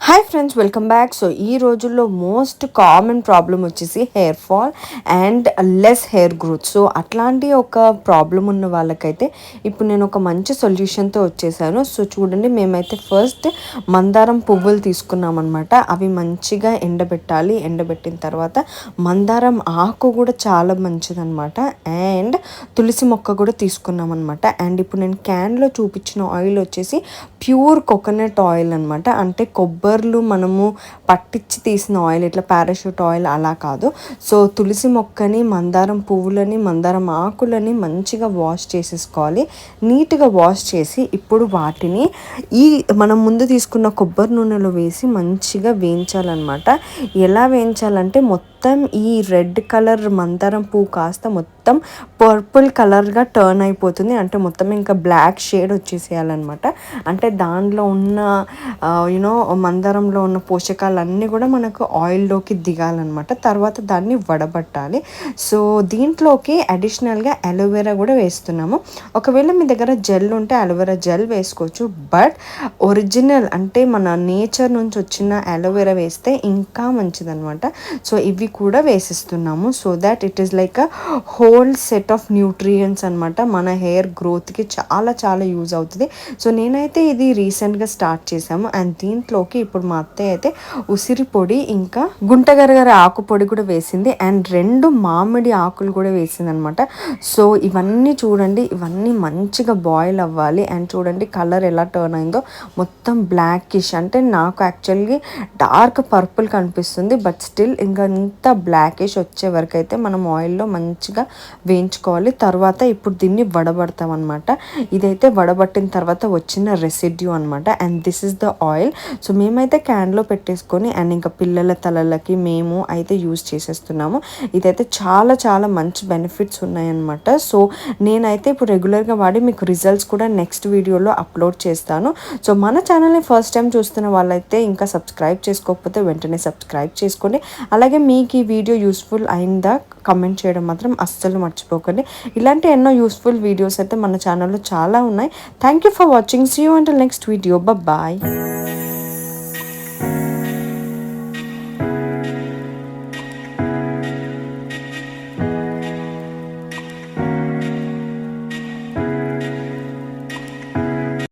Hi friends, welcome back. So ఈ రోజుల్లో most common problem వచ్చేసి hair fall and less hair growth. So అట్లాంటి ఒక ప్రాబ్లం ఉన్న వాళ్ళకైతే ఇప్పుడు నేను ఒక మంచి సొల్యూషన్తో వచ్చేసాను. సో చూడండి, మేమైతే ఫస్ట్ మందారం పువ్వులు తీసుకున్నాం అనమాట. అవి మంచిగా ఎండబెట్టాలి. ఎండబెట్టిన తర్వాత మందారం ఆకు కూడా చాలా మంచిదన్నమాట. అండ్ తులసి మొక్క కూడా తీసుకున్నాం అనమాట. అండ్ ఇప్పుడు నేను క్యాన్లో చూపించిన ఆయిల్ వచ్చేసి ప్యూర్ కోకోనట్ ఆయిల్ అనమాట. అంటే కొబ్బర్లు మనము పట్టించి తీసిన ఆయిల్, ఇట్లా పారాషూట్ ఆయిల్ అలా కాదు. సో తులసి మొక్కని, మందారం పువ్వులని, మందారం ఆకులని మంచిగా వాష్ చేసేసుకోవాలి. నీట్గా వాష్ చేసి ఇప్పుడు వాటిని ఈ మనం ముందు తీసుకున్న కొబ్బరి నూనెలో వేసి మంచిగా వేయించాలన్నమాట. ఎలా వేయించాలంటే మొత్తం ఈ రెడ్ కలర్ మందారం పువ్వు కాస్త మొత్తం పర్పుల్ కలర్గా టర్న్ అయిపోతుంది. అంటే మొత్తం ఇంకా బ్లాక్ షేడ్ వచ్చేసేయాలన్నమాట. అంటే దానిలో ఉన్న యూనో మందారంలో ఉన్న పోషకాలన్నీ కూడా మనకు ఆయిల్లోకి దిగాలన్నమాట. తర్వాత దాన్ని వడబట్టాలి. సో దీంట్లోకి అడిషనల్గా అలోవెరా కూడా వేస్తున్నాము. ఒకవేళ మీ దగ్గర జెల్ ఉంటే అలోవెరా జెల్ వేసుకోవచ్చు. బట్ ఒరిజినల్ అంటే మన నేచర్ నుంచి వచ్చిన అలోవెరా వేస్తే ఇంకా మంచిదన్నమాట. సో ఇవి కూడా వేసిస్తున్నాము. So that it is like a whole set of nutrients అనమాట. మన హెయిర్ గ్రోత్కి చాలా చాలా యూజ్ అవుతుంది. సో నేనైతే ఇది రీసెంట్గా స్టార్ట్ చేశాము. అండ్ దీంట్లోకి ఇప్పుడు మా అత్తయ్య అయితే ఉసిరి పొడి ఇంకా గుంటగరగర ఆకు పొడి కూడా వేసింది. అండ్ 2 మామిడి ఆకులు కూడా వేసింది అనమాట. సో ఇవన్నీ చూడండి, ఇవన్నీ మంచిగా బాయిల్ అవ్వాలి. అండ్ చూడండి కలర్ ఎలా టర్న్ అయిందో, మొత్తం బ్లాకిష్. అంటే నాకు యాక్చువల్గా డార్క్ పర్పుల్ కనిపిస్తుంది, బట్ స్టిల్ ఇంకా ఇంత బ్లాకిష్ వచ్చే వరకు అయితే మనం ఆయిల్లో మంచిగా వేయించుకోవాలి. తర్వాత ఇప్పుడు దీన్ని వడబడతాం అనమాట. ఇదైతే వడబట్టిన తర్వాత వచ్చిన రెసిడ్యూ అనమాట. And this is the oil. So మేమైతే క్యాన్లో పెట్టేసుకొని అండ్ ఇంకా పిల్లల తలలకి మేము అయితే యూజ్ చేసేస్తున్నాము. ఇదైతే చాలా చాలా మంచి బెనిఫిట్స్ ఉన్నాయన్నమాట. సో నేనైతే ఇప్పుడు రెగ్యులర్గా వాడి మీకు రిజల్ట్స్ కూడా నెక్స్ట్ వీడియోలో అప్లోడ్ చేస్తాను. సో మన ఛానల్ని ఫస్ట్ టైం చూస్తున్న వాళ్ళైతే ఇంకా సబ్స్క్రైబ్ చేసుకోకపోతే వెంటనే సబ్స్క్రైబ్ చేసుకోండి. అలాగే మీకు ఈ వీడియో యూస్ఫుల్ అయిందా కమెంట్ చేయడం మాత్రం అస్సలు మర్చిపోకండి. ఇలాంటి ఎన్నో యూస్ఫుల్ వీడియోస్ అయితే మన ఛానల్లో చాలా ఉన్నాయి. Thank you for watching. See you until next video. Bye.